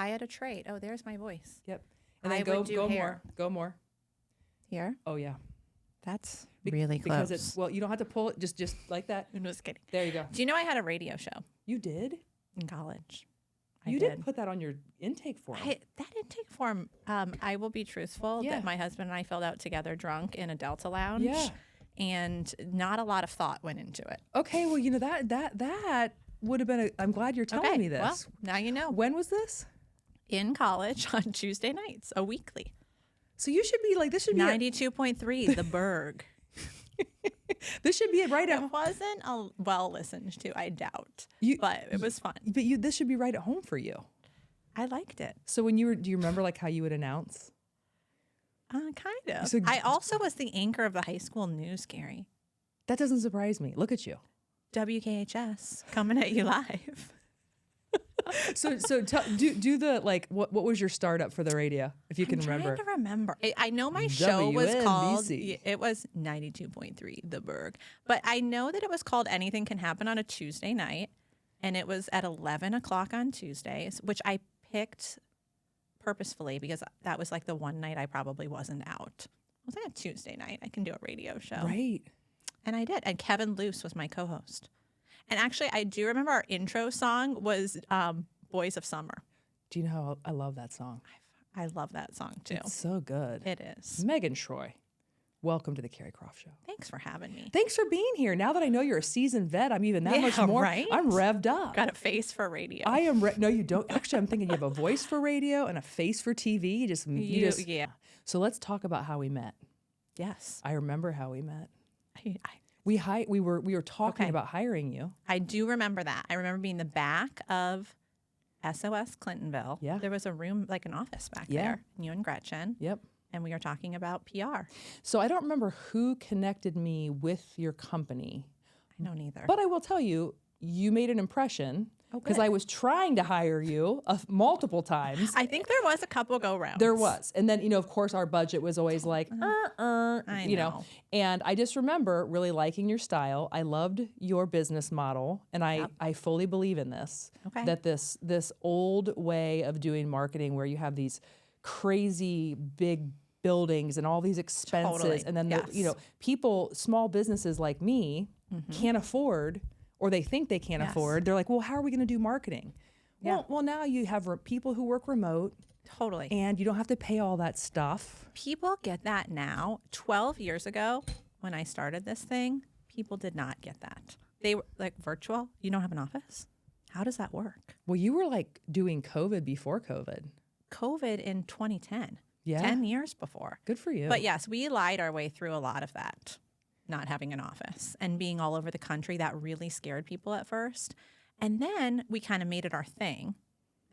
I had a trait, oh, there's my voice. Yep. And then I would do go hair. more. Go more. Here? Oh, yeah. That's really close. Because it's, well, you don't have to pull it just like that. I'm just kidding. There you go. Do you know I had a radio show You did? in college? You didn't put that on your intake form. That intake form, I will be truthful, that my husband and I filled out together drunk in a Delta lounge. Yeah. And not a lot of thought went into it. Okay, well, you know, that would have been I'm glad you're telling me this. Well, now you know. When was this? In college on Tuesday nights, a weekly. So you should be like, this should be 92.3, The Berg. this should be right at It wasn't well listened to, I doubt. But it was fun. But this should be right at home for you. I liked it. So do you remember like how you would announce? Kind of. So- I also was the anchor of the high school news, Gary. That doesn't surprise me. Look at you. WKHS coming at you live. So do the, like, what was your startup for the radio, if you can remember? I'm trying to remember. I know my show was called, WNBC. it was 92.3, The Berg. But I know that it was called Anything Can Happen on a Tuesday night. And it was at 11 o'clock on Tuesdays, which I picked purposefully because that was like the one night I probably wasn't out. I was like, a Tuesday night, I can do a radio show. Right. And I did. And Kevin Luce was my co-host. And actually, I do remember our intro song was Boys of Summer. Do you know how I love that song? I love that song, too. It's so good. It is. Megan Shroy, welcome to the Carrie Croft Show. Thanks for having me. Thanks for being here. Now that I know you're a seasoned vet, I'm even that much more. Right? I'm revved up. Got a face for radio. I am. No, you don't. Actually, I'm thinking you have a voice for radio and a face for TV. You just. Yeah. So let's talk about how we met. Yes. I remember how we met. I We were talking about hiring you. I do remember that. I remember being the back of SOS Clintonville. Yeah. There was a room, like an office back Yeah. there, you and Gretchen. Yep. And we were talking about PR. So I don't remember who connected me with your company, I don't either. but I will tell you, you made an impression because good. I was trying to hire you multiple times. I think there was a couple go rounds. There was. And then, of course, our budget was always like, I know. And I just remember really liking your style. I loved your business model. And I fully believe in this, Okay. that this old way of doing marketing where you have these crazy big buildings and all these expenses. Totally. And then, Yes. people, small businesses like me can't afford, or they think they can't afford. They're like, well, how are we going to do marketing? Yeah. Well, now you have people who work remote. Totally. And you don't have to pay all that stuff. People get that now. 12 years ago, when I started this thing, people did not get that. They were like, virtual? You don't have an office? How does that work? Well, you were like doing COVID before COVID. COVID in 2010. Yeah. 10 years before. Good for you. But yes, we lied our way through a lot of that, not having an office and being all over the country. That really scared people at first. And then we kind of made it our thing.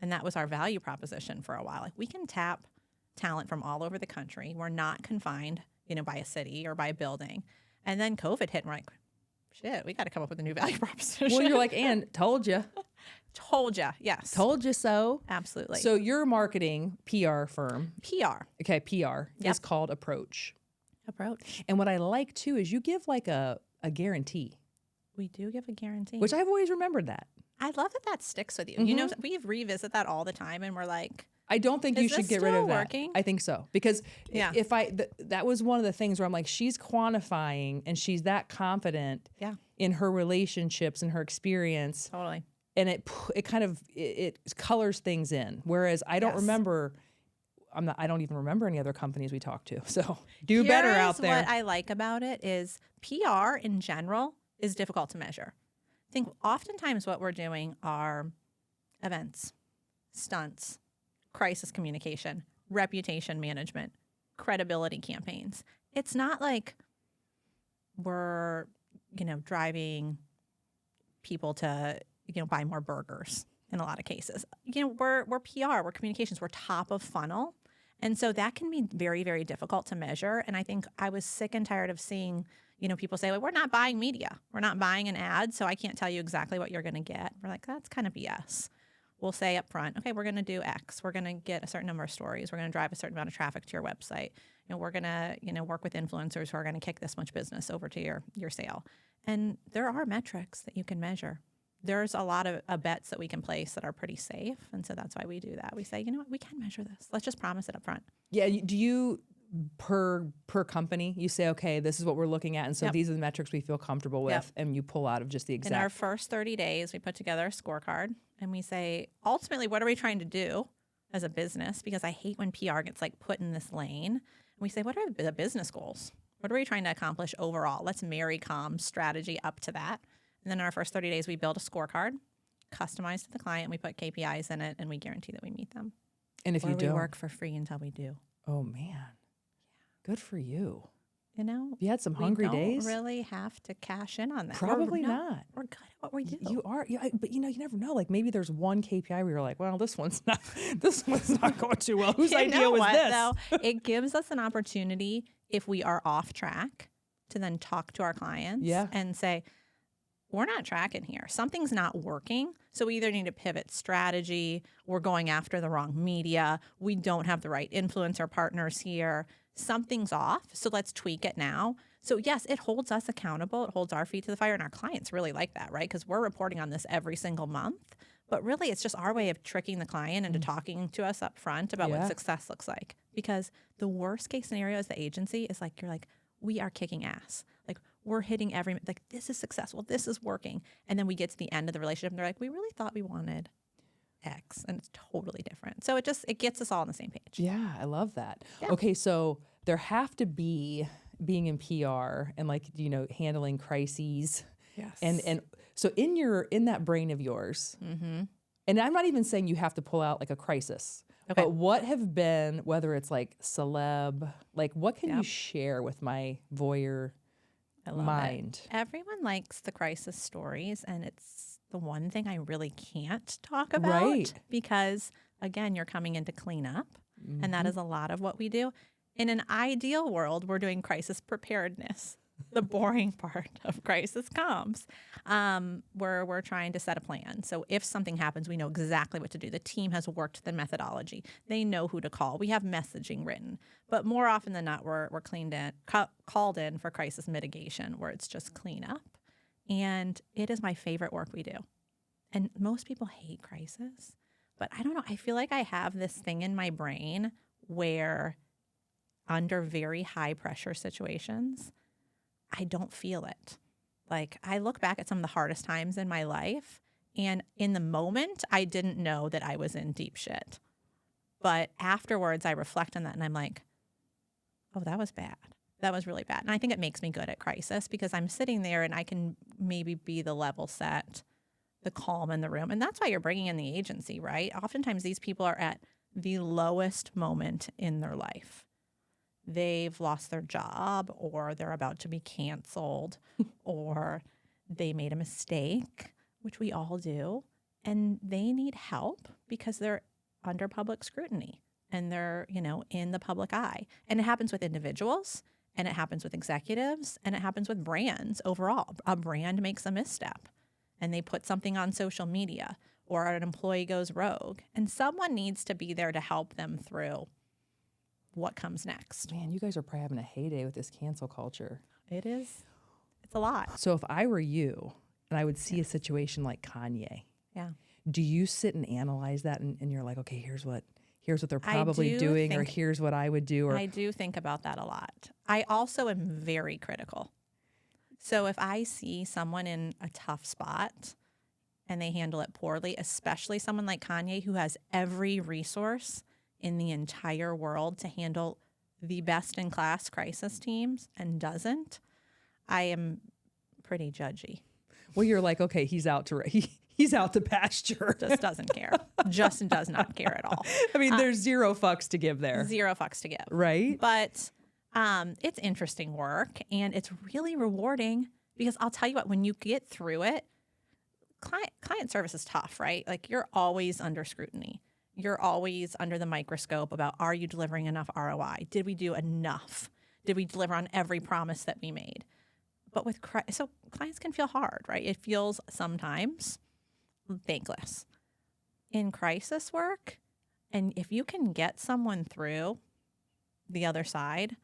And that was our value proposition for a while. Like, we can tap talent from all over the country. We're not confined, by a city or by a building. And then COVID hit and we're like, shit, we got to come up with a new value proposition. Well, you're like, Ann, told you. Told you. Yes. Told you so. Absolutely. So your marketing PR firm, PR. okay, PR, Yep. is called Approach. Approach. And what I like too is you give like a guarantee, We do give a guarantee. which I've always remembered that. I love that sticks with you. You know, we revisit that all the time and we're like, I don't think Is you should this get rid still of that. working? I think so. Because Yeah. if that was one of the things where I'm like, she's quantifying and she's that confident Yeah. in her relationships and her experience. totally. And it kind of it colors things in. Whereas I don't Yes. remember, I don't even remember any other companies we talked to. So do better out there. What I like about it is PR in general is difficult to measure. I think oftentimes what we're doing are events, stunts, crisis communication, reputation management, credibility campaigns. It's not like we're, driving people to, buy more burgers in a lot of cases. We're PR, we're communications, we're top of funnel. And so that can be very, very difficult to measure. And I think I was sick and tired of seeing, people say, well, we're not buying media. We're not buying an ad, so I can't tell you exactly what you're going to get. We're like, that's kind of BS. We'll say up front, okay, we're going to do X. We're going to get a certain number of stories. We're going to drive a certain amount of traffic to your website. We're going to, work with influencers who are going to kick this much business over to your sale. And there are metrics that you can measure. there's a lot of bets that we can place that are pretty safe. And so that's why we do that. We say, you know what, we can measure this. Let's just promise it up front. Yeah. Do you per company, you say, okay, this is what we're looking at, and so Yep. these are the metrics we feel comfortable with, Yep. and you pull out of just the In our exact. first 30 days, we put together a scorecard and we say, ultimately, what are we trying to do as a business? Because I hate when PR gets like put in this lane. And we say, what are the business goals? What are we trying to accomplish overall? Let's marry comms strategy up to that. And then in our first 30 days, we build a scorecard, customized to the client. We put KPIs in it, and we guarantee that we meet them. And if Or you we don't, work for free until we do. oh man, good for you. You know, You had some hungry we don't days. really have to cash in on that. Probably not. We're good at what we do. You are, but you never know. Like maybe there's one KPI where you're like, well, this one's not going too well. Whose You idea know was what, this? though? It gives us an opportunity, if we are off track, to then talk to our clients Yeah. and say, we're not tracking here. Something's not working. So we either need to pivot strategy, we're going after the wrong media, we don't have the right influencer partners here. Something's off. So let's tweak it now. So yes, it holds us accountable. It holds our feet to the fire. And our clients really like that, right? Because we're reporting on this every single month. But really, it's just our way of tricking the client into talking to us up front about Yeah. what success looks like. Because the worst case scenario as the agency is like, you're like, we are kicking ass. Like, we're hitting like, this is successful. This is working. And then we get to the end of the relationship and they're like, we really thought we wanted X. And it's totally different. So it gets us all on the same page. Yeah, I love that. Yeah. Okay, so there have to be, being in PR and like, handling crises. Yes. And so in that brain of yours, and I'm not even saying you have to pull out like a crisis, Okay. but what have been, whether it's like celeb, like what can you Yep. share with my voyeur I love mind? it. Everyone likes the crisis stories, and it's the one thing I really can't talk about Right. because, again, you're coming into cleanup, and that is a lot of what we do. In an ideal world, we're doing crisis preparedness, the boring part of crisis comms, where we're trying to set a plan. So if something happens, we know exactly what to do. The team has worked the methodology. They know who to call. We have messaging written. But more often than not, we're called in for crisis mitigation, where it's just cleanup. And it is my favorite work we do. And most people hate crisis. But I don't know. I feel like I have this thing in my brain where under very high pressure situations, I don't feel it. Like, I look back at some of the hardest times in my life, and in the moment, I didn't know that I was in deep shit. But afterwards, I reflect on that and I'm like, oh, that was bad. That was really bad. And I think it makes me good at crisis because I'm sitting there and I can maybe be the level set, the calm in the room. And that's why you're bringing in the agency, right? Oftentimes, these people are at the lowest moment in their life. They've lost their job, or they're about to be canceled, or they made a mistake, which we all do, and they need help because they're under public scrutiny and they're, in the public eye. And it happens with individuals, and it happens with executives, and it happens with brands overall. A brand makes a misstep and they put something on social media, or an employee goes rogue, and someone needs to be there to help them through what comes next. Man, you guys are probably having a heyday with this cancel culture. It's a lot. So if I were you and I would see a situation like Kanye, Yeah. do you sit and analyze that and you're like, okay, here's what they're probably doing, or here's what I would do? Or I do think about that a lot. I also am very critical. So if I see someone in a tough spot and they handle it poorly, especially someone like Kanye who has every resource in the entire world to handle the best in class crisis teams and doesn't, I am pretty judgy. well, you're like, okay, he's out to pasture. Just doesn't care. Just does not care at all. I mean, there's zero fucks to give there. Zero fucks to give. Right? But it's interesting work, and it's really rewarding because I'll tell you what, when you get through it, client service is tough, right? Like, you're always under scrutiny. You're always under the microscope about, are you delivering enough ROI? Did we do enough? Did we deliver on every promise that we made? But so clients can feel hard, right? It feels sometimes thankless. In crisis work, and if you can get someone through the other side,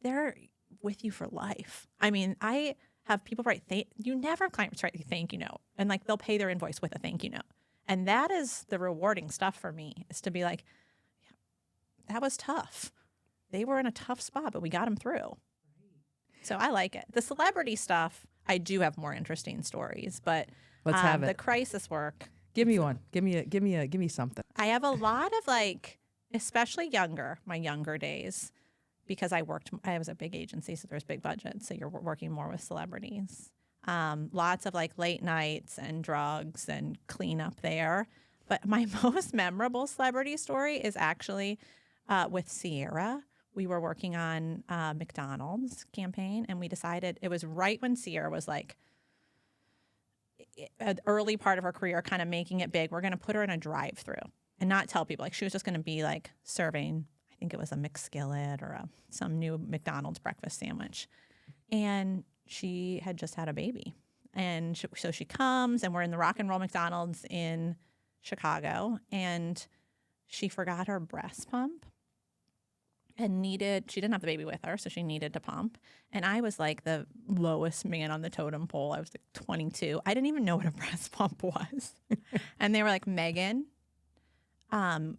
they're with you for life. I mean, have people write, you never have clients write a thank you note. And like they'll pay their invoice with a thank you note. And that is the rewarding stuff for me, is to be like, yeah, that was tough. They were in a tough spot, but we got them through. So I like it. The celebrity stuff, I do have more interesting stories, but Let's have it. The crisis work. Give me one. Give me something. I have a lot of like, especially my younger days, because I was a big agency, so there's big budgets. So you're working more with celebrities. Lots of like late nights and drugs and cleanup there. But my most memorable celebrity story is actually with Sierra. We were working on McDonald's campaign, and we decided, it was right when Sierra was like an early part of her career, kind of making it big. We're going to put her in a drive-through and not tell people. Like, she was just going to be like serving, I think it was a McSkillet or some new McDonald's breakfast sandwich. And she had just had a baby. And so she comes, and we're in the Rock and Roll McDonald's in Chicago, and she forgot her breast pump. And she didn't have the baby with her, so she needed to pump. And I was like the lowest man on the totem pole. I was like 22. I didn't even know what a breast pump was. And they were like, Megan, Sierra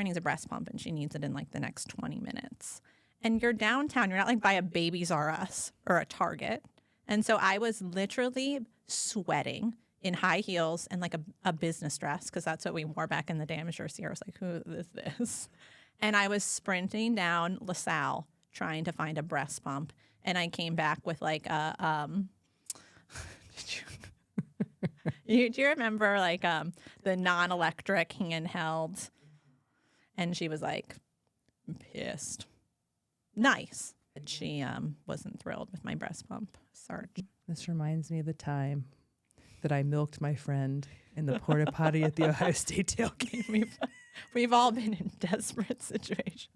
needs a breast pump, and she needs it in like the next 20 minutes. And you're downtown. You're not like by a Babies R Us or a Target. And so I was literally sweating in high heels and like a business dress, because that's what we wore back in the day. I'm sure Sierra was like, who is this? And I was sprinting down LaSalle trying to find a breast pump. And I came back with like a, do you remember like the non-electric handheld? And she was like pissed. Nice. But she wasn't thrilled with my breast pump search. This reminds me of the time that I milked my friend in the porta potty at the Ohio State tailgate. We've all been in desperate situations.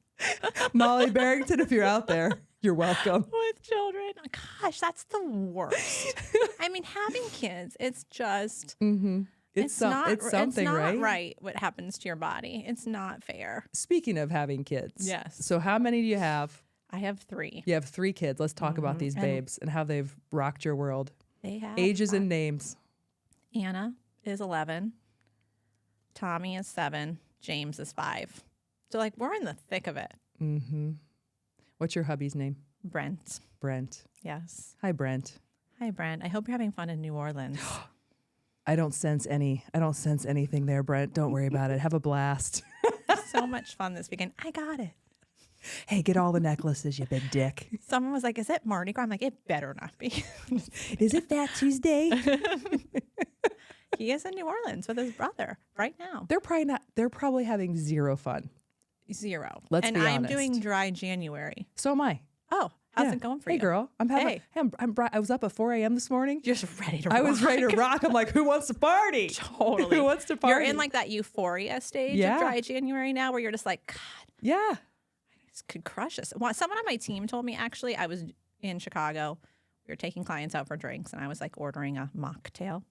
Molly Barrington, if you're out there, you're welcome. With children. Gosh, that's the worst. I mean, having kids, it's just... Mm-hmm. It's something, it's not right? right what happens to your body. It's not fair. Speaking of having kids. Yes. So how many do you have? I have 3. You have 3 kids. Let's talk about these babes and how they've rocked your world. They have... Ages and names. Anna is 11. Tommy is 7. James is 5. So, like, we're in the thick of it. Mm-hmm. What's your hubby's name? Brent. Brent. Yes. Hi, Brent. Hi, Brent. I hope you're having fun in New Orleans. I don't sense anything there, Brent. Don't worry about it. Have a blast. So much fun this weekend. I got it. Hey, get all the necklaces, you big dick. Someone was like, is it Mardi Gras? I'm like, it better not be. Is it Fat Tuesday? He is in New Orleans with his brother right now. They're probably having zero fun. 0. Let's be honest. And I'm doing dry January. So am I. Oh, how's it going for you? Hey, girl. I was up at 4 a.m. this morning. You're just ready to rock. I was ready to rock. I'm like, who wants to party? Totally. Who wants to party? You're in like that euphoria stage of dry January now, where you're just like, God. Yeah. This could crush us. Someone on my team told me, actually, I was in Chicago. We were taking clients out for drinks, and I was like ordering a mocktail.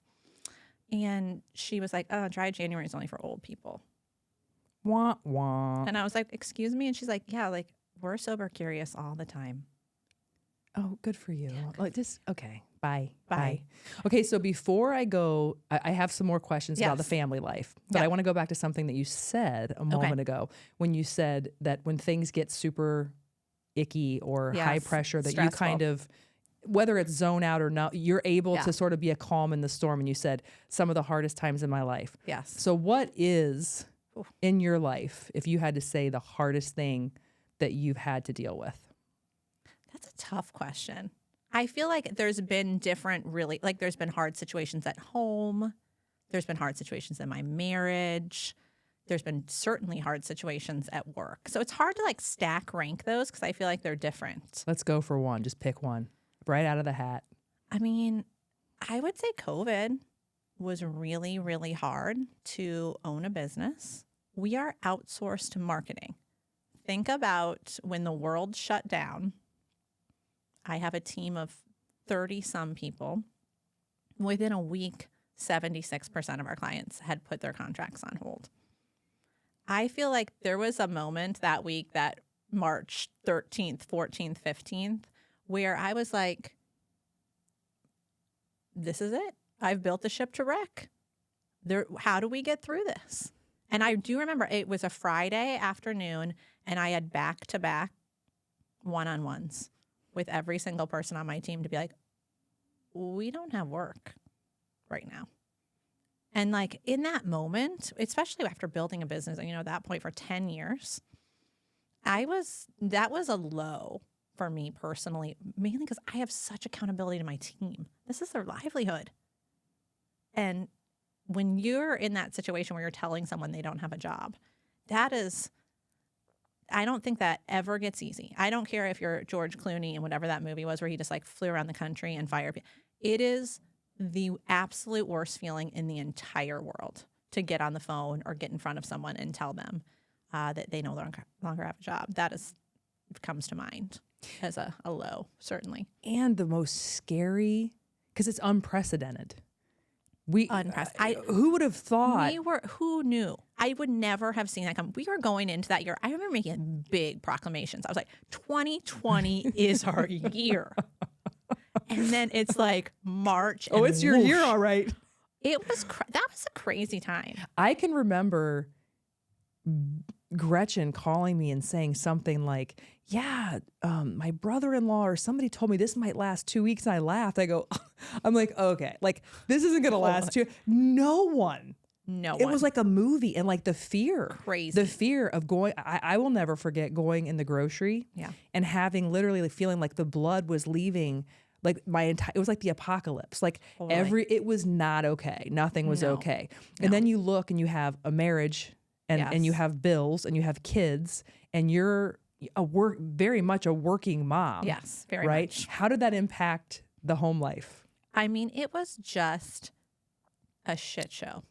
And she was like, oh, dry January is only for old people. Wah, wah. And I was like, excuse me? And she's like, yeah, like, we're sober curious all the time. Oh, good for you. Yeah, Like this. Okay. Bye. Bye. Okay. So before I go, I have some more questions about the family life, but I want to go back to something that you said a moment ago, when you said that when things get super icky or high pressure, that you kind of, whether it's zone out or not, you're able to sort of be a calm in the storm. And you said some of the hardest times in my life. Yes. So what is in your life, if you had to say the hardest thing that you've had to deal with? That's a tough question. I feel like there's been there's been hard situations at home. There's been hard situations in my marriage. There's been certainly hard situations at work. So it's hard to like stack rank those, because I feel like they're different. Let's go for one. Just pick one right out of the hat. I mean, I would say COVID was really, really hard to own a business. We are outsourced marketing. Think about when the world shut down. I have a team of 30-some people. Within a week, 76% of our clients had put their contracts on hold. I feel like there was a moment that week, that March 13th, 14th, 15th, where I was like, this is it. I've built the ship to wreck. How do we get through this? And I do remember it was a Friday afternoon, and I had back-to-back one-on-ones with every single person on my team to be like, we don't have work right now. And like in that moment, especially after building a business, and at that point for 10 years, that was a low for me personally, mainly because I have such accountability to my team. This is their livelihood. And when you're in that situation where you're telling someone they don't have a job, I don't think that ever gets easy. I don't care if you're George Clooney in whatever that movie was where he just like flew around the country and fired people. It is the absolute worst feeling in the entire world to get on the phone or get in front of someone and tell them that they no longer have a job. Comes to mind as a low, certainly. And the most scary, because it's unprecedented. Who would have thought? Who knew? I would never have seen that come. We were going into that year. I remember making big proclamations. I was like, 2020 is our year. And then it's like March. Oh, it's your year, all right. That was a crazy time. I can remember Gretchen calling me and saying something like, yeah, my brother-in-law or somebody told me this might last 2 weeks. And I laughed. I'm like, okay, like this isn't going to last 2. No one. It was like a movie, and like the fear of going, I will never forget going in the grocery and having literally like feeling like the blood was leaving. Like it was like the apocalypse. Like it was not okay. Nothing was okay. And then you look and you have a marriage and you have bills and you have kids and you're very much a working mom. Yes, very right? much. How did that impact the home life? I mean, it was just a shit show.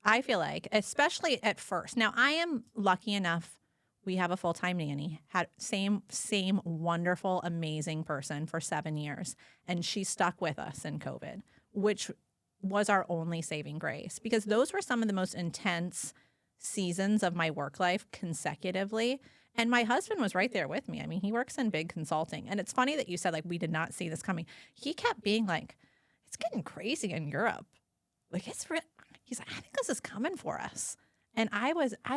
I feel like, especially at first. Now, I am lucky enough. We have a full-time nanny, had same wonderful, amazing person for 7 years. And she stuck with us in COVID, which was our only saving grace, because those were some of the most intense seasons of my work life consecutively. And my husband was right there with me. I mean, he works in big consulting. And it's funny that you said, like, we did not see this coming. He kept being like, it's getting crazy in Europe. Like, he's like, I think this is coming for us. And I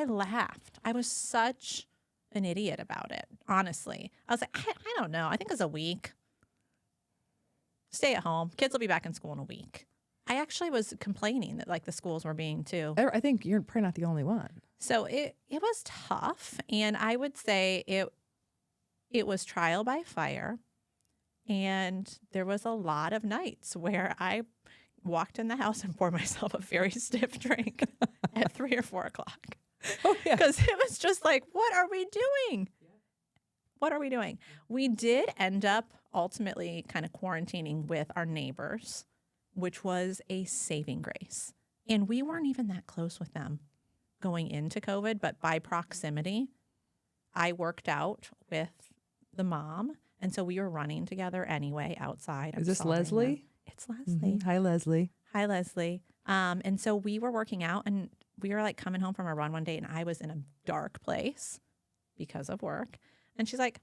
laughed. I was such an idiot about it, honestly. I was like, I don't know. I think it's a week. Stay at home. Kids will be back in school in a week. I actually was complaining that like the schools were being too. I think you're probably not the only one. So it was tough. And I would say it was trial by fire. And there was a lot of nights where I walked in the house and poured myself a very stiff drink at 3 or 4 o'clock. Oh, yeah. Because it was just like, what are we doing? What are we doing? We did end up ultimately kind of quarantining with our neighbors, which was a saving grace. And we weren't even that close with them going into COVID, but by proximity, I worked out with the mom. And so we were running together anyway outside. Is this Leslie? Them. It's Leslie. Mm-hmm. Hi, Leslie. Hi, Leslie. And so we were working out, and we were like coming home from a run one day, and I was in a dark place because of work. And she's like,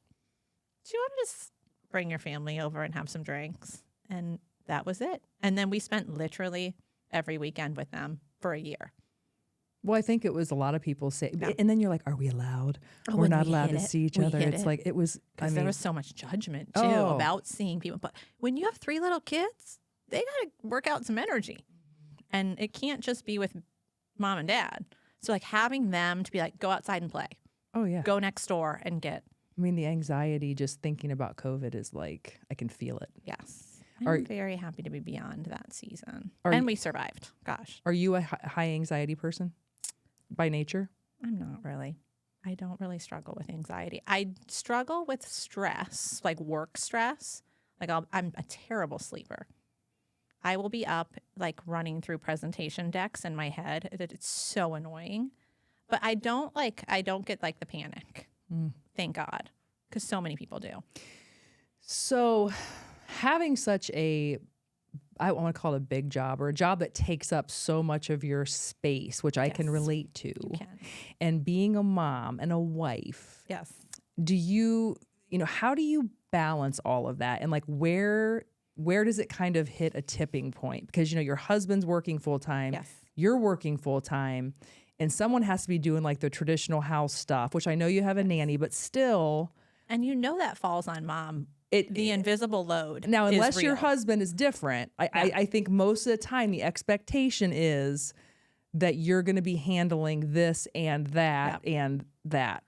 do you want to just bring your family over and have some drinks? And that was it. And then we spent literally every weekend with them for a year. Well, I think it was a lot of people say, and then you're like, are we allowed? We're not allowed to see each other. It's like, it was, because there was so much judgment too about seeing people. But when you have 3 little kids, they got to work out some energy, and it can't just be with mom and dad. So like having them to be like, go outside and play. Oh yeah. Go next door and get. I mean, the anxiety just thinking about COVID is like, I can feel it. Yes. I'm very happy to be beyond that season. We survived. Gosh. Are you a high anxiety person by nature? I'm not really. I don't really struggle with anxiety. I struggle with stress, like work stress. Like I'm a terrible sleeper. I will be up like running through presentation decks in my head. It's so annoying. But I don't get like the panic. Thank God. Because so many people do. So having such I want to call it a big job, or a job that takes up so much of your space, which I can relate to. You can. And being a mom and a wife. Yes. Do you how do you balance all of that? And like where where does it kind of hit a tipping point? Because, your husband's working full time. Yes. You're working full time. And someone has to be doing like the traditional house stuff, which I know you have a nanny, but still. And that falls on mom. The invisible load. Now, unless is your real. husband is different, I think most of the time the expectation is that you're going to be handling this and that and that.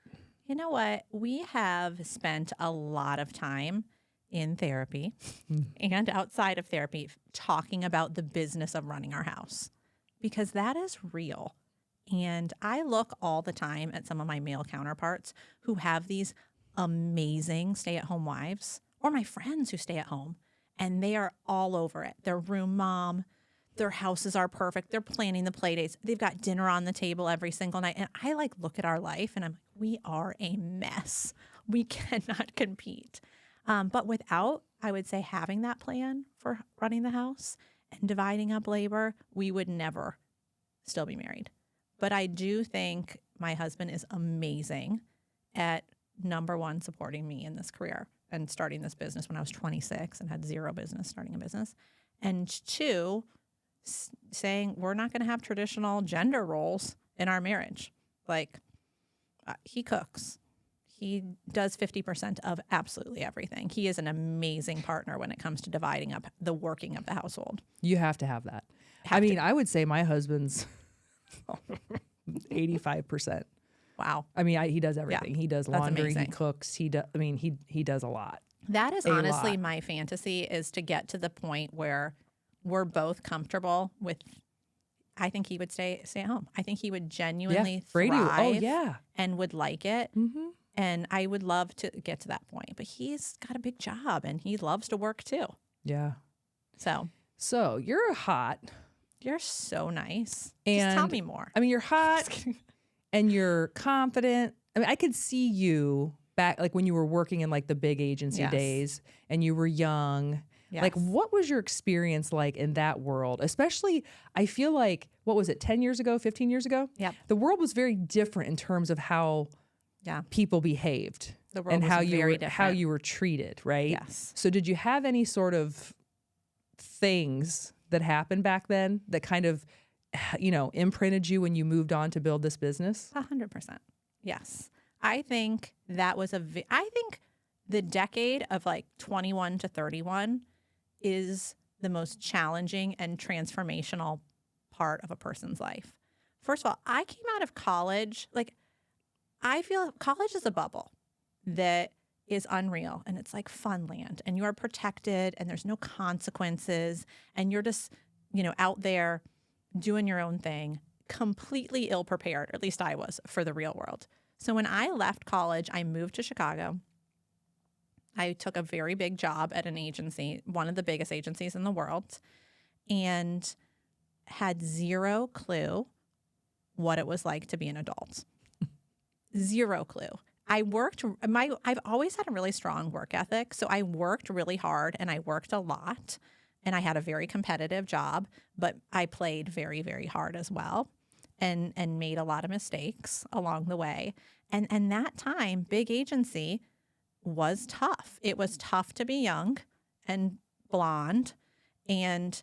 You know what? We have spent a lot of time in therapy and outside of therapy talking about the business of running our house, because that is real. And I look all the time at some of my male counterparts who have these amazing stay-at-home wives, or my friends who stay at home, and they are all over it. They're room mom. Their houses are perfect. They're planning the play dates. They've got dinner on the table every single night. And I look at our life and I'm like, we are a mess. We cannot compete. But without, I would say, having that plan for running the house and dividing up labor, we would never still be married. But I do think my husband is amazing at, number one, supporting me in this career and starting this business when I was 26 and had zero business starting a business. And two, saying we're not going to have traditional gender roles in our marriage. He cooks. He does 50% of absolutely everything. He is an amazing partner when it comes to dividing up the working of the household. You have to have that. I would say my husband's 85%. Wow. He does everything. Yeah, he does laundry, he cooks, he does a lot. That is honestly my fantasy, is to get to the point where we're both comfortable with. I think he would stay at home. I think he would genuinely thrive and would like it. Mm-hmm. And I would love to get to that point. But he's got a big job and he loves to work too. Yeah. So you're hot. You're so nice. And just tell me more. You're hot and you're confident. I could see you back when you were working in the big agency days and you were young. Yes. What was your experience like in that world? Especially, I feel what was it, 10 years ago, 15 years ago? Yeah. The world was very different in terms of how people behaved. The world and was how you were treated, right? Yes. So did you have any sort of things that happened back then that kind of, imprinted you when you moved on to build this business? 100%. Yes. I think that was I think the decade of 21 to 31 is the most challenging and transformational part of a person's life. First of all, I came out of college, I feel college is a bubble that is unreal, and it's like fun land, and you are protected and there's no consequences, and you're just, out there doing your own thing, completely ill prepared, at least I was, for the real world. So when I left college, I moved to Chicago. I took a very big job at an agency, one of the biggest agencies in the world, and had zero clue what it was like to be an adult. Zero clue. I've always had a really strong work ethic, so I worked really hard and I worked a lot, and I had a very competitive job, but I played very, very hard as well, and made a lot of mistakes along the way. And that time, big agency was tough. It was tough to be young and blonde and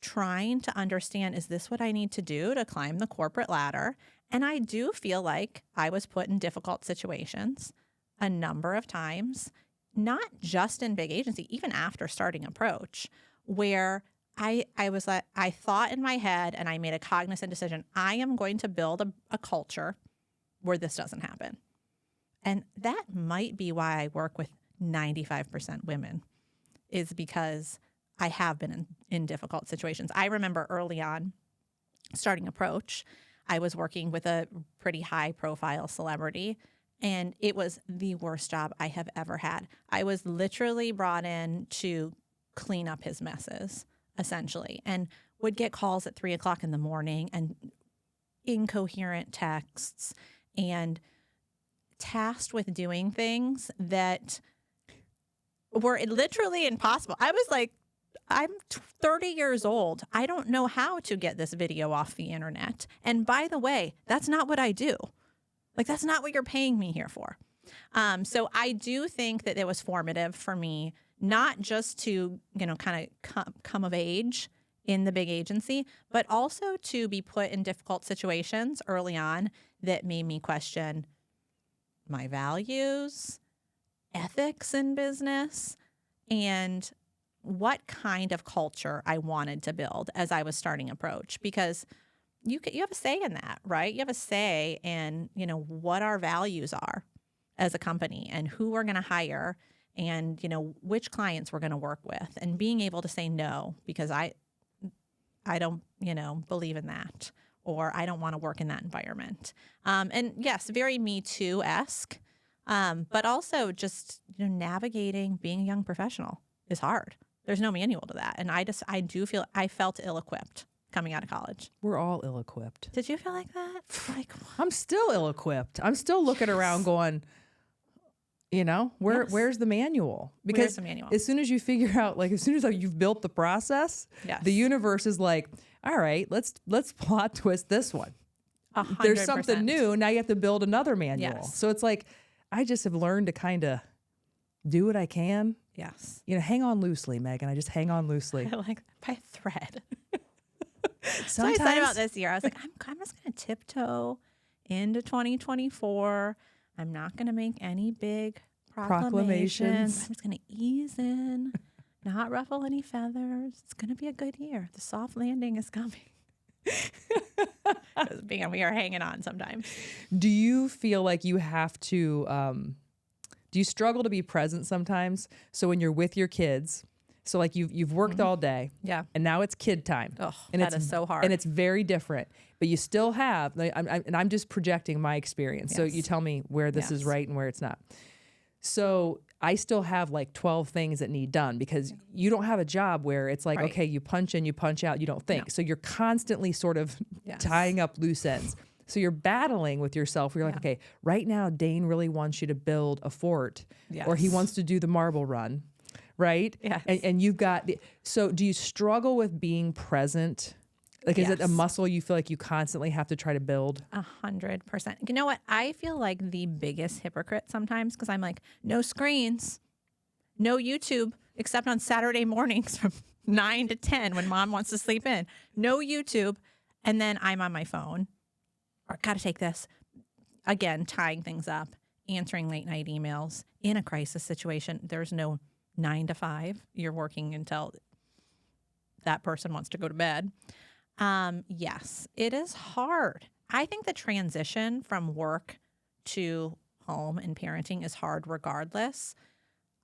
trying to understand, is this what I need to do to climb the corporate ladder? And I do feel like I was put in difficult situations a number of times, not just in big agency, even after starting Approach, where I thought in my head and I made a cognizant decision, I am going to build a culture where this doesn't happen. And that might be why I work with 95% women, is because I have been in difficult situations. I remember early on starting Approach, I was working with a pretty high profile celebrity, and it was the worst job I have ever had. I was literally brought in to clean up his messes, essentially, and would get calls at 3:00 in the morning and incoherent texts and tasked with doing things that were literally impossible. I was like, I'm 30 years old. I don't know how to get this video off the internet. And by the way, that's not what I do. That's not what you're paying me here for. So I do think that it was formative for me not just to, kind of come of age in the big agency, but also to be put in difficult situations early on that made me question my values, ethics in business, and what kind of culture I wanted to build as I was starting Approach. Because you have a say in that, right? You have a say in, what our values are as a company and who we're going to hire and, which clients we're going to work with, and being able to say no because I don't, believe in that, or I don't want to work in that environment. And yes, very Me Too-esque, but also just, navigating being a young professional is hard. There's no manual to that. And I felt ill-equipped coming out of college. We're all ill-equipped. Did you feel like that? Like, I'm still ill-equipped. I'm still looking around going, where's the manual? Because as soon as you figure out, as soon as you've built the process, the universe is like, all right, let's plot twist this one. 100%. There's something new. Now you have to build another manual. Yes. So it's like, I just have learned to kind of do what I can. Yes. Hang on loosely, Megan. I just hang on loosely. Like by a thread. Sometimes, so I excited about this year. I was like, I'm just going to tiptoe into 2024. I'm not going to make any big proclamations. I'm just going to ease in, not ruffle any feathers. It's going to be a good year. The soft landing is coming. We are hanging on sometimes. Do you feel like you have to, do you struggle to be present sometimes? So when you're with your kids, so you've worked all day, and now it's kid time. Oh, and that is so hard. And it's very different, but you still have, and I'm just projecting my experience. Yes. So you tell me where this is right and where it's not. So I still have 12 things that need done because you don't have a job where it's like, okay, you punch in, you punch out, you don't think. No. So you're constantly sort of tying up loose ends. So you're battling with yourself. Where you're like, okay, right now Dane really wants you to build a fort, or he wants to do the marble run, right? Yes. And you've got so do you struggle with being present? Is it a muscle you feel like you constantly have to try to build? 100%. You know what? I feel like the biggest hypocrite sometimes because I'm like, no screens, no YouTube, except on Saturday mornings from 9 to 10 when mom wants to sleep in. No YouTube. And then I'm on my phone. Or got to take this. Again, tying things up, answering late night emails. In a crisis situation, there's no 9 to 5. You're working until that person wants to go to bed. Yes, it is hard. I think the transition from work to home and parenting is hard regardless.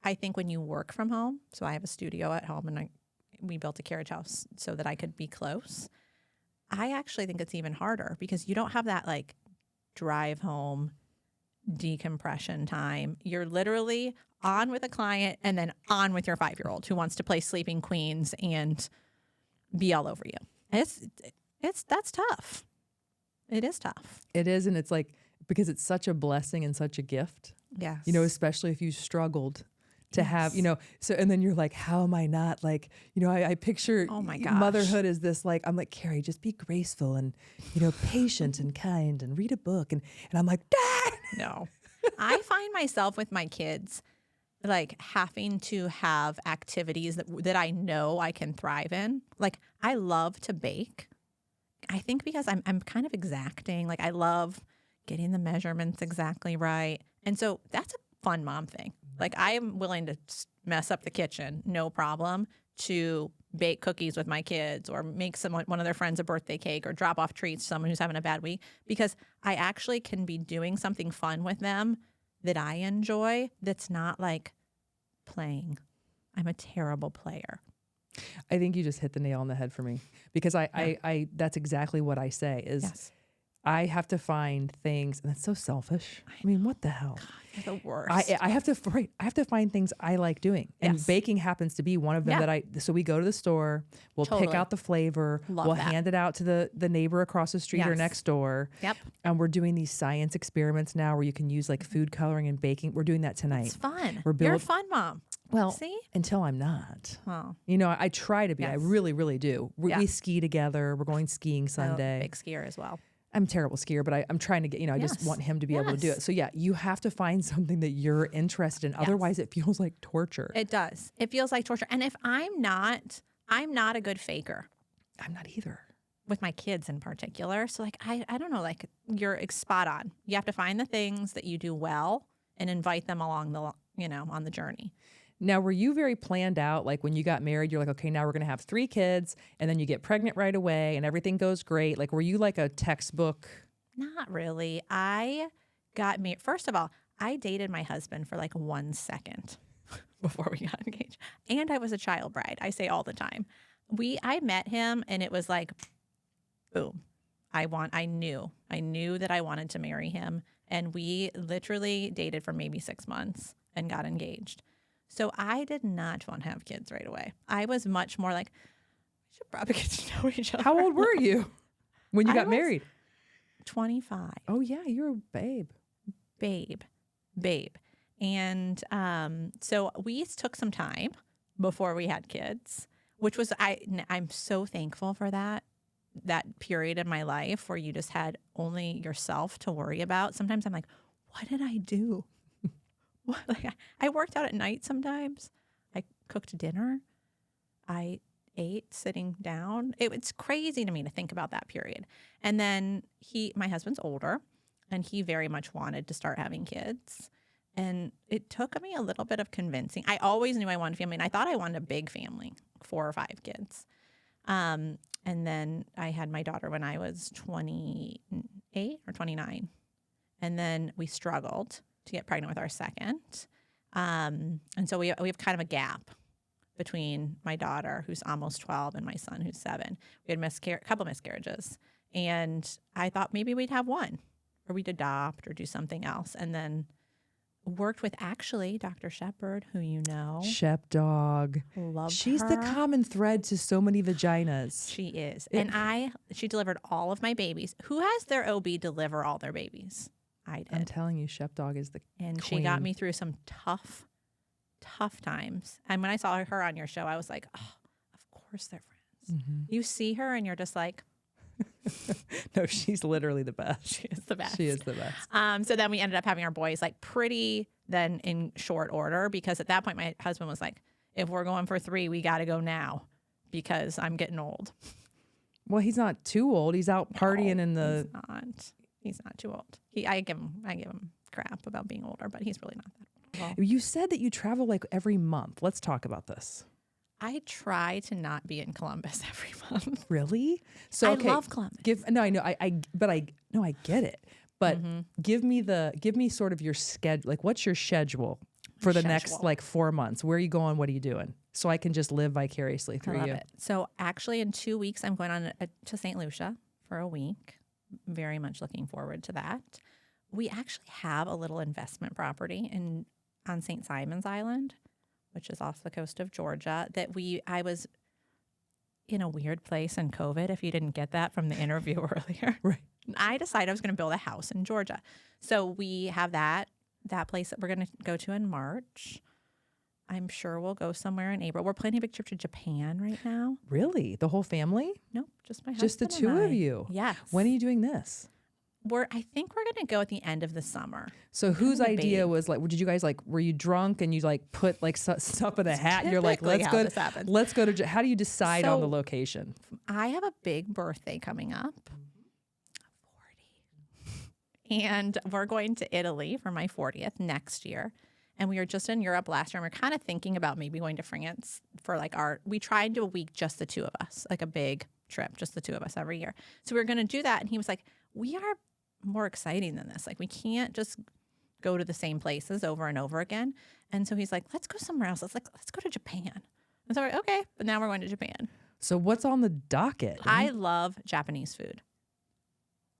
I think when you work from home, so I have a studio at home and we built a carriage house so that I could be close. I actually think it's even harder because you don't have that drive home decompression time. You're literally on with a client and then on with your 5-year-old who wants to play Sleeping Queens and be all over you. That's tough. It is tough. It is, and it's because it's such a blessing and such a gift. Yes. Especially if you struggled to have, so, and then you're like, how am I not I picture motherhood as this, I'm like, Carrie, just be graceful and, patient and kind and read a book. And I'm like, Dad! No, I find myself with my kids, having to have activities that I know I can thrive in. I love to bake. I think because I'm kind of exacting. I love getting the measurements exactly right. And so that's a fun mom thing. I am willing to mess up the kitchen, no problem, to bake cookies with my kids or make one of their friends a birthday cake or drop off treats to someone who's having a bad week because I actually can be doing something fun with them that I enjoy that's not playing. I'm a terrible player. I think you just hit the nail on the head for me because I that's exactly what I say is I have to find things, and that's so selfish. I mean, what the hell? God, you're the worst. I have to find things I like doing, and baking happens to be one of them. So we go to the store, we'll pick out the flavor, we'll hand it out to the neighbor across the street or next door. Yep. And we're doing these science experiments now where you can use food coloring and baking. We're doing that tonight. It's fun. You're a fun mom. Well, see? Until I'm not. Well, I try to be. I really, really do. We ski together. We're going skiing Sunday. Big skier as well. I'm a terrible skier, but I'm trying to get, I just want him to be able to do it. So yeah, you have to find something that you're interested in. Otherwise it feels like torture. It does. It feels like torture. And if I'm not a good faker. I'm not either. With my kids in particular. So like, I don't know, like you're spot on. You have to find the things that you do well and invite them along on the journey. Now, were you very planned out? Like when you got married, you're like, okay, now we're going to have 3 kids, and then you get pregnant right away and everything goes great. Like, were you like a textbook? Not really. I got married. First of all, I dated my husband for like 1 second before we got engaged. And I was a child bride. I say all the time. I met him and it was like, boom. I knew that I wanted to marry him. And we literally dated for maybe 6 months and got engaged. So I did not want to have kids right away. I was much more like, we should probably get to know each other. How old were you when you got married? 25. Oh, yeah. You're a babe. Babe. And so we took some time before we had kids, which was, I'm so thankful for that period in my life where you just had only yourself to worry about. Sometimes I'm like, what did I do? Like I worked out at night sometimes. I cooked dinner. I ate sitting down. It's crazy to me to think about that period. And then my husband's older, and he very much wanted to start having kids. And it took me a little bit of convincing. I always knew I wanted a family, and I thought I wanted a big family, 4 or 5 kids. And then I had my daughter when I was 28 or 29. And then we struggled to get pregnant with our second. And so we have kind of a gap between my daughter, who's almost 12, and my son, who's 7. We had a couple miscarriages. And I thought maybe we'd have one, or we'd adopt or do something else. And then worked with actually Dr. Shepherd, who you know. Shep dog. Love She's her. the common thread to so many vaginas. She is. And she delivered all of my babies. Who has their OB deliver all their babies? I did. I'm telling you, Shep dog is the And queen. she got me through some tough times. And when I saw her on your show, I was like, oh, of course they're friends. Mm-hmm. You see her and you're just like, no, she's literally the best. She is the best. She is the best. So then we ended up having our boys like pretty then in short order, because at that point my husband was like, if we're going for 3, we got to go now because I'm getting old. Well, he's not too old. He's out partying in the. He's not too old. I give him crap about being older, but he's really not that old. You said that you travel like every month. Let's talk about this. I try to not be in Columbus every month. Really? So okay, I love Columbus. I know. I get it. But give me sort of your schedule. Like, what's your schedule for the next like 4 months? Where are you going? What are you doing? So I can just live vicariously through you. It. So actually, in 2 weeks, I'm going to St. Lucia for a week. Very much looking forward to that. We actually have a little investment property on St. Simon's Island, which is off the coast of Georgia, I was in a weird place in COVID, if you didn't get that from the interview earlier. Right. I decided I was going to build a house in Georgia. So we have that place that we're going to go to in March. I'm sure we'll go somewhere in April. We're planning a big trip to Japan right now. Really? The whole family? Nope, just my husband. Just the 2 of you? Yes. When are you doing this? I think we're going to go at the end of the summer. So whose idea was like, did you guys like, were you drunk and you like put like stuff in a hat and you're like, let's go to, how do you decide on the location? I have a big birthday coming up, 40. And we're going to Italy for my 40th next year. And we were just in Europe last year, and we're kind of thinking about maybe going to France for like we tried to do a week, just the 2 of us, like a big trip, just the 2 of us every year. So we were going to do that. And he was like, we are more exciting than this. Like, we can't just go to the same places over and over again. And so he's like, let's go somewhere else. Let's go to Japan. And so we're like, okay, but now we're going to Japan. So what's on the docket? I love Japanese food.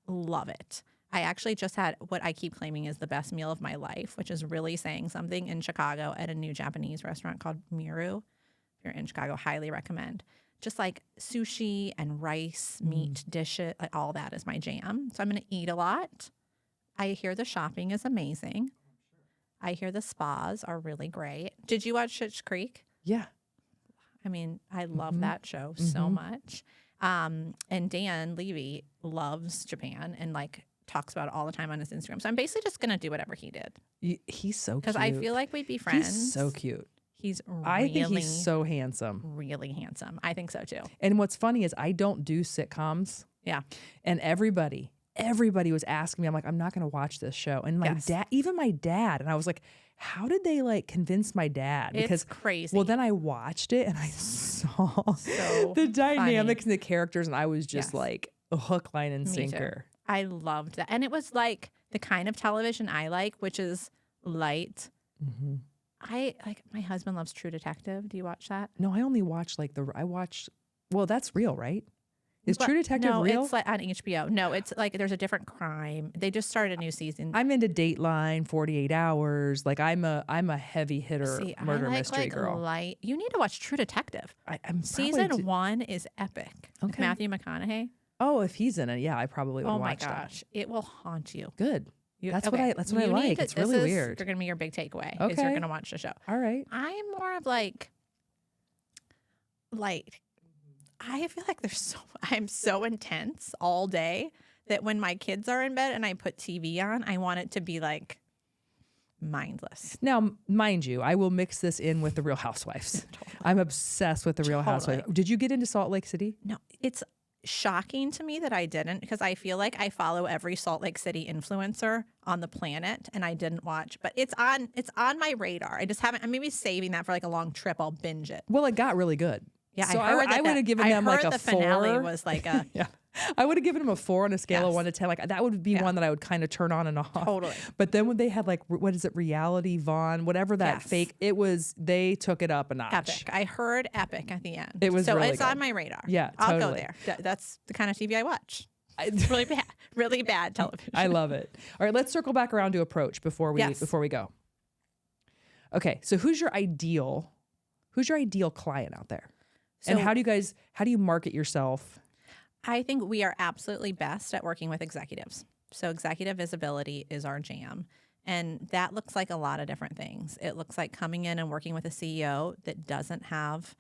Love it. I actually just had what I keep claiming is the best meal of my life, which is really saying something, in Chicago at a new Japanese restaurant called Miru. If you're in Chicago, highly recommend. Just like sushi and rice, meat dishes, like all that is my jam. So I'm going to eat a lot. I hear the shopping is amazing. I hear the spas are really great. Did you watch Schitt's Creek? Yeah. I mean, I love that show so much. And Dan Levy loves Japan and like talks about it all the time on his Instagram. So I'm basically just going to do whatever he did. He's so cute. Because I feel like we'd be friends. He's so cute. I think he's so handsome. Really handsome. I think so too. And what's funny is I don't do sitcoms. Yeah. And everybody was asking me, I'm like, I'm not going to watch this show. And my dad, even my dad, and I was like, how did they like convince my dad? Because it's crazy. Well, then I watched it and I saw the dynamics and the characters, and I was just like a hook, line, and sinker. I loved that. And it was like the kind of television I like, which is light. Mm-hmm. My husband loves True Detective. Do you watch that? No, I only watch well, that's real, right? Is True Detective real? No, it's like on HBO. No, it's like there's a different crime. They just started a new season. I'm into Dateline, 48 Hours. Like I'm a heavy hitter murder mystery girl. You need to watch True Detective. I'm Season 1 is epic. Okay. With Matthew McConaughey. Oh, if he's in it, yeah, I probably would watch that. Oh my gosh, it will haunt you. Good. That's what I like. It's really weird. They're gonna be your big takeaway. Okay. Is you're gonna watch the show. All right. I'm more of like I feel like I'm so intense all day that when my kids are in bed and I put TV on, I want it to be like mindless. Now, mind you, I will mix this in with the Real Housewives. Totally. I'm obsessed with the Real Housewives. Did you get into Salt Lake City? No, it's shocking to me that I didn't, because I feel like I follow every Salt Lake City influencer on the planet and I didn't watch, but it's on my radar. I just haven't. I'm maybe saving that for like a long trip. I'll binge it. Well, it got really good. Yeah, so I would have given them like a 4. The finale was like a yeah. I would have given them a 4 on a scale of 1 to 10. Like that would be one that I would kind of turn on and off. Totally. But then when they had like, what is it, Reality Vaughn, whatever that fake, they took it up a notch. Epic. I heard epic at the end. It was really it's good. On my radar. Yeah, I'll go there. That's the kind of TV I watch. It's really bad television. I love it. All right, let's circle back around to approach before we go. Okay, so who's your ideal client out there? So, and how do you market yourself? I think we are absolutely best at working with executives. So executive visibility is our jam. And that looks like a lot of different things. It looks like coming in and working with a CEO that doesn't have,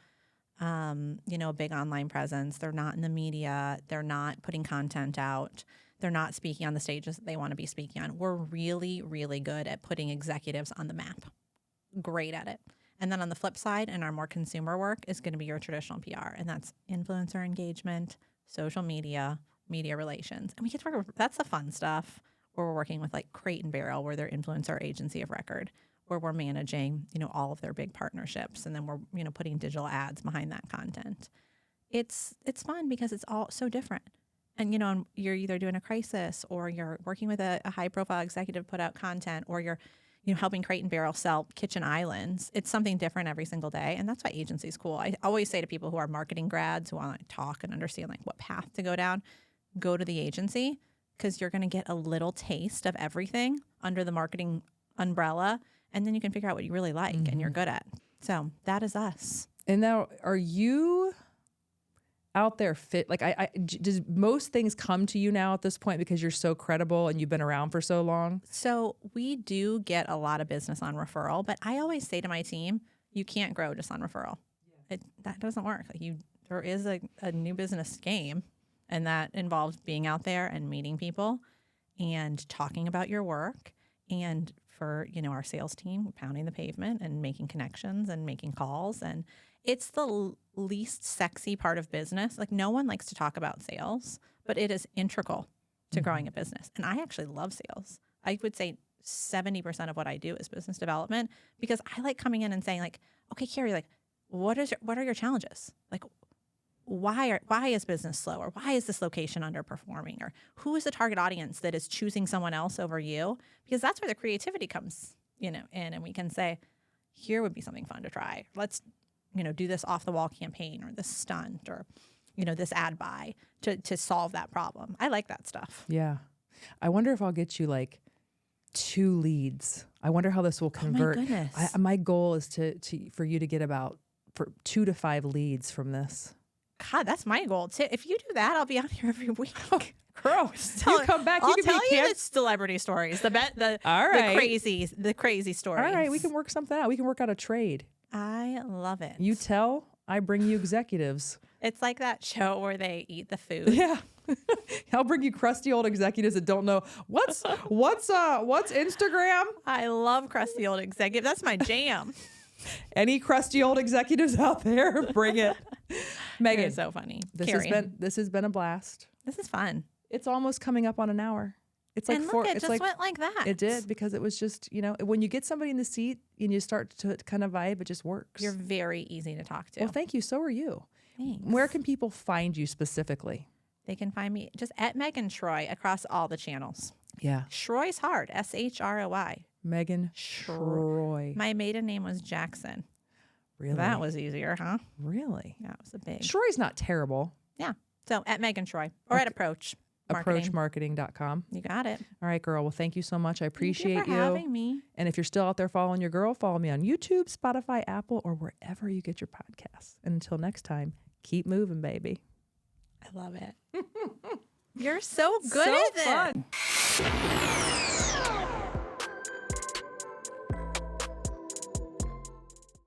a big online presence. They're not in the media. They're not putting content out. They're not speaking on the stages that they want to be speaking on. We're really, really good at putting executives on the map. Great at it. And then on the flip side, and our more consumer work is going to be your traditional PR, and that's influencer engagement, social media, media relations. And we get to work with, that's the fun stuff, where we're working with like Crate & Barrel, where they're influencer agency of record, where we're managing, all of their big partnerships, and then we're, putting digital ads behind that content. It's fun because it's all so different. And, you're either doing a crisis, or you're working with a high profile executive put out content, or you're helping Crate & Barrel sell kitchen islands. It's something different every single day. And that's why agency is cool. I always say to people who are marketing grads, who want to talk and understand like what path to go down, go to the agency, because you're going to get a little taste of everything under the marketing umbrella. And then you can figure out what you really like and you're good at. So that is us. And now, are you out there fit? Like, does most things come to you now at this point because you're so credible and you've been around for so long? So we do get a lot of business on referral, but I always say to my team, you can't grow just on referral. That doesn't work. Like there is a new business game, and that involves being out there and meeting people and talking about your work. And for, our sales team, pounding the pavement and making connections and making calls. And it's the least sexy part of business. Like, no one likes to talk about sales, but it is integral to growing a business. And I actually love sales. I would say 70% of what I do is business development, because I like coming in and saying like, okay, Carrie, like, what are your challenges? Like, why is business slow? Or why is this location underperforming? Or who is the target audience that is choosing someone else over you? Because that's where the creativity comes, in, and we can say, here would be something fun to try. Let's, do this off the wall campaign, or this stunt, or, this ad buy to solve that problem. I like that stuff. Yeah. I wonder if I'll get you like 2 leads. I wonder how this will convert. Oh my goodness. My goal is for you to get about 2 to 5 leads from this. God, that's my goal too. If you do that, I'll be on here every week. Girl, you come back. I'll tell you the celebrity stories, the crazy stories. All right, we can work something out. We can work out a trade. I love it. You tell, I bring you executives. It's like that show where they eat the food. Yeah. I'll bring you crusty old executives that don't know what's Instagram. I love crusty old executive. That's my jam. Any crusty old executives out there, bring it. Megan, you're so funny. This has been a blast. This is fun. It's almost coming up on an hour. It's like and look, it just went like that. It did, because it was just, when you get somebody in the seat and you start to kind of vibe, it just works. You're very easy to talk to. Well, thank you. So are you. Thanks. Where can people find you specifically? They can find me just at Megan Shroy across all the channels. Yeah. Shroy's hard. SHROY. Megan Shroy. My maiden name was Jackson. Really? That was easier, huh? Really? Yeah, it was a big. Shroy's not terrible. Yeah. So at Megan Shroy or at Approach Marketing. Approachmarketing.com. You got it. All right, girl. Well, thank you so much. I appreciate Thank you for having me. And if you're still out there following your girl, follow me on YouTube, Spotify, Apple, or wherever you get your podcasts. And until next time, keep moving, baby. I love it. You're so good at this. Fun.